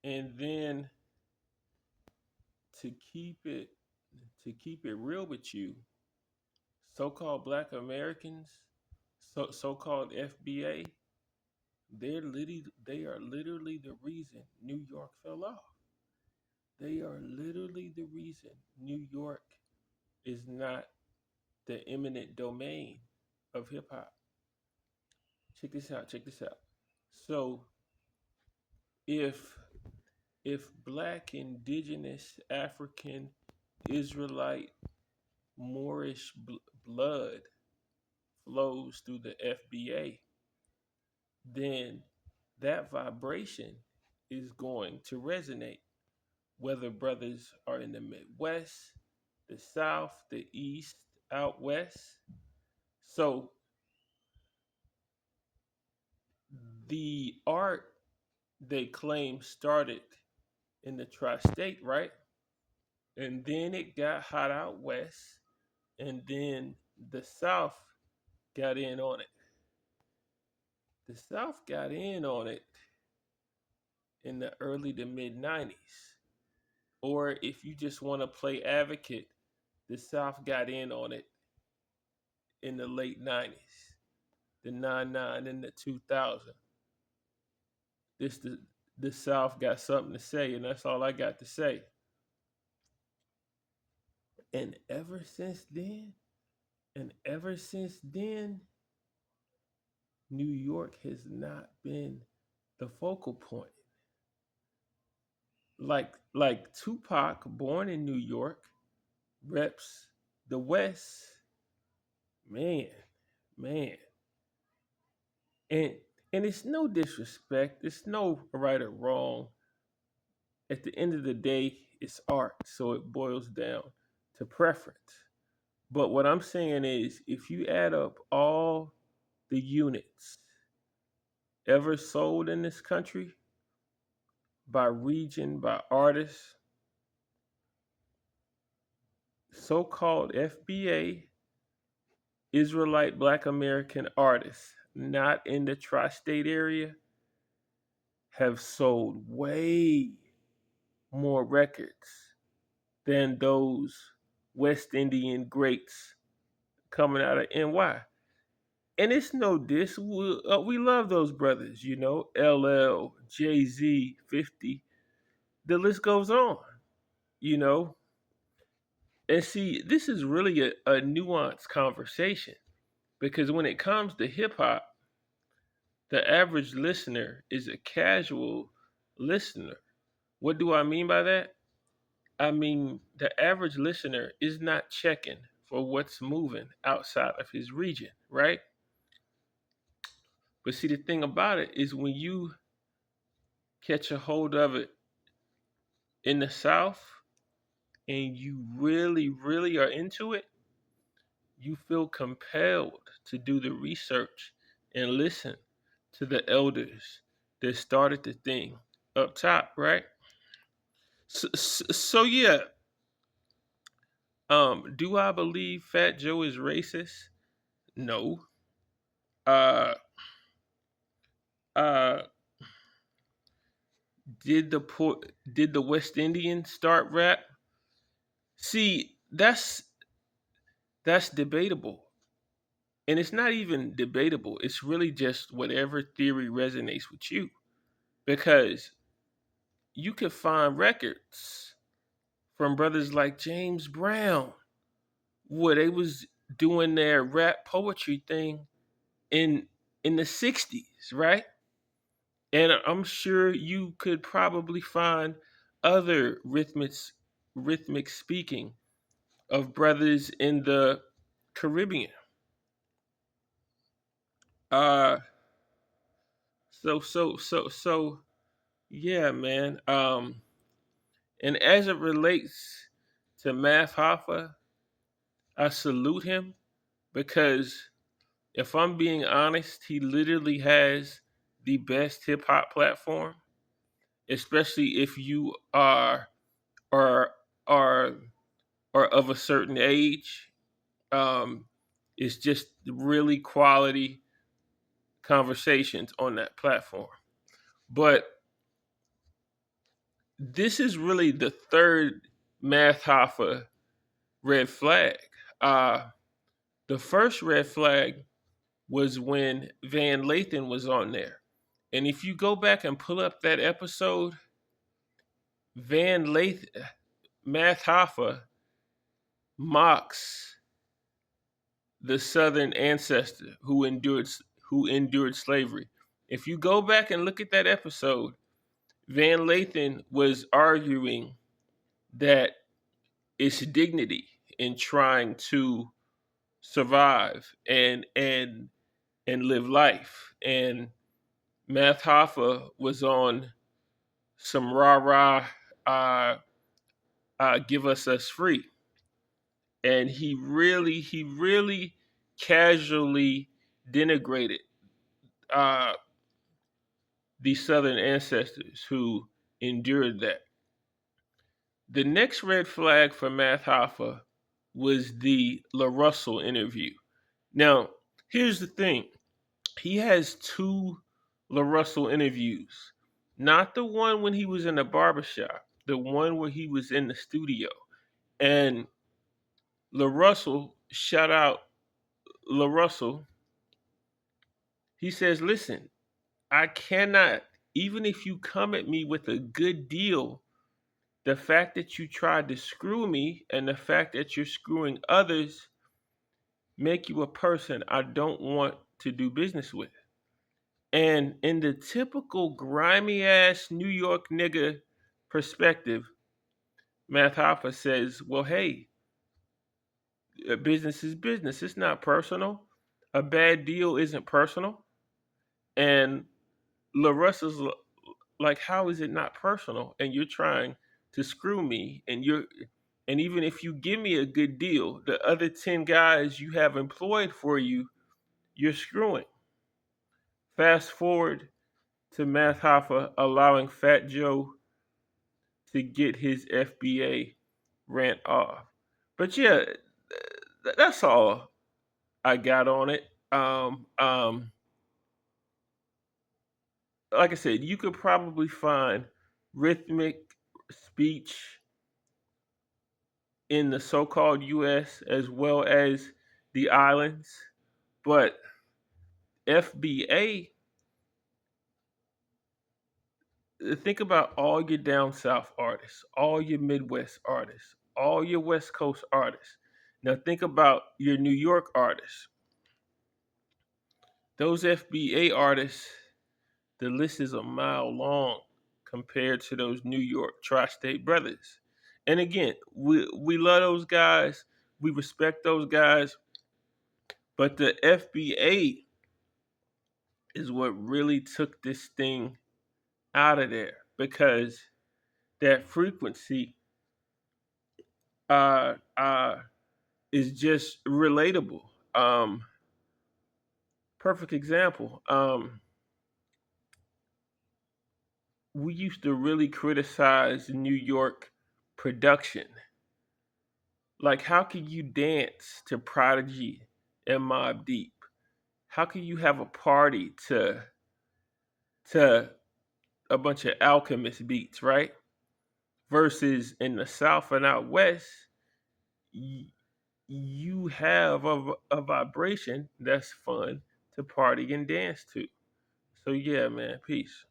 And then to keep it to keep it real with you, so-called Black Americans, so-called FBA, they are literally the reason New York fell off. They are literally the reason New York is not the eminent domain of hip hop. Check this out. Check this out. So if black, indigenous, African, Israelite, Moorish blood flows through the FBA, then that vibration is going to resonate. Whether brothers are in the Midwest, the South, the East, out West. So the art they claim started in the tri-state, right? And then it got hot out west, and then the South got in on it. The South got in on it in the early to mid 90s. Or if you just want to play advocate, the South got in on it in the late 90s, the 99 and the 2000. This the South got something to say, and that's all I got to say. And ever since then, New York has not been the focal point. Like Tupac, born in New York, reps the West, man, man. And it's no disrespect, it's no right or wrong. At the end of the day, it's art, so it boils down to preference. But what I'm saying is if you add up all the units ever sold in this country by region, by artist, so-called FBA, Israelite Black American artists, not in the tri-state area, have sold way more records than those West Indian greats coming out of NY. And it's no diss. We love those brothers, LL, Jay Z, 50. The list goes on, you know. And see, this is really a nuanced conversation because when it comes to hip hop, the average listener is a casual listener. What do I mean by that? I mean, the average listener is not checking for what's moving outside of his region, right? But see, the thing about it is when you catch a hold of it in the South and you really, really are into it, you feel compelled to do the research and listen to the elders that started the thing up top, right? So yeah, do I believe Fat Joe is racist? No. Uh, uh, did the West Indians start rap? See, that's debatable, and it's not even debatable. It's really just whatever theory resonates with you, because you could find records from brothers like James Brown where they was doing their rap poetry thing in the 60s, right? And I'm sure you could probably find other rhythmic speaking of brothers in the Caribbean. Uh so yeah, man. And as it relates to Math Hoffa, I salute him because if I'm being honest, he literally has the best hip hop platform, especially if you are are are of a certain age. It's just really quality conversations on that platform. But this is really the third Math Hoffa red flag. Uh, the first red flag was when Van Lathan was on there. And if you go back and pull up that episode, Van Lathan, Math Hoffa mocks the Southern ancestor who endured slavery. If you go back and look at that episode, Van Lathan was arguing that it's dignity in trying to survive and live life. And Math Hoffa was on some rah rah, uh, give us free, and he really casually denigrated uh, the Southern ancestors who endured that. The next red flag for Math Hoffa was the La Russell interview. Now, here's the thing. He has two La Russell interviews. Not the one when he was in the barbershop, the one where he was in the studio. And La Russell, shout out La Russell, he says, listen, I cannot, even if you come at me with a good deal, the fact that you tried to screw me and the fact that you're screwing others make you a person I don't want to do business with. And in the typical grimy ass New York nigga perspective, Math Hoffa says, well, hey, business is business. It's not personal. A bad deal isn't personal. And LaRuss is like, how is it not personal? And you're trying to screw me. And even if you give me a good deal, the other 10 guys you have employed for you, you're screwing. Fast forward to Math Hoffa allowing Fat Joe to get his FBA rant off. But yeah, that's all I got on it. Like I said, you could probably find rhythmic speech in the so-called U.S. as well as the islands, but FBA. Think about all your down south artists, all your Midwest artists, all your West Coast artists. Now think about your New York artists. Those FBA artists, the list is a mile long compared to those New York tri-state brothers. And again, we love those guys, we respect those guys, but the FBA is what really took this thing out of there because that frequency uh, uh, is just relatable. Perfect example. We used to really criticize New York production. Like, how can you dance to Prodigy and Mobb Deep? How can you have a party to a bunch of Alchemist beats, right? Versus in the South and out West, you have a vibration that's fun to party and dance to. So yeah, man, peace.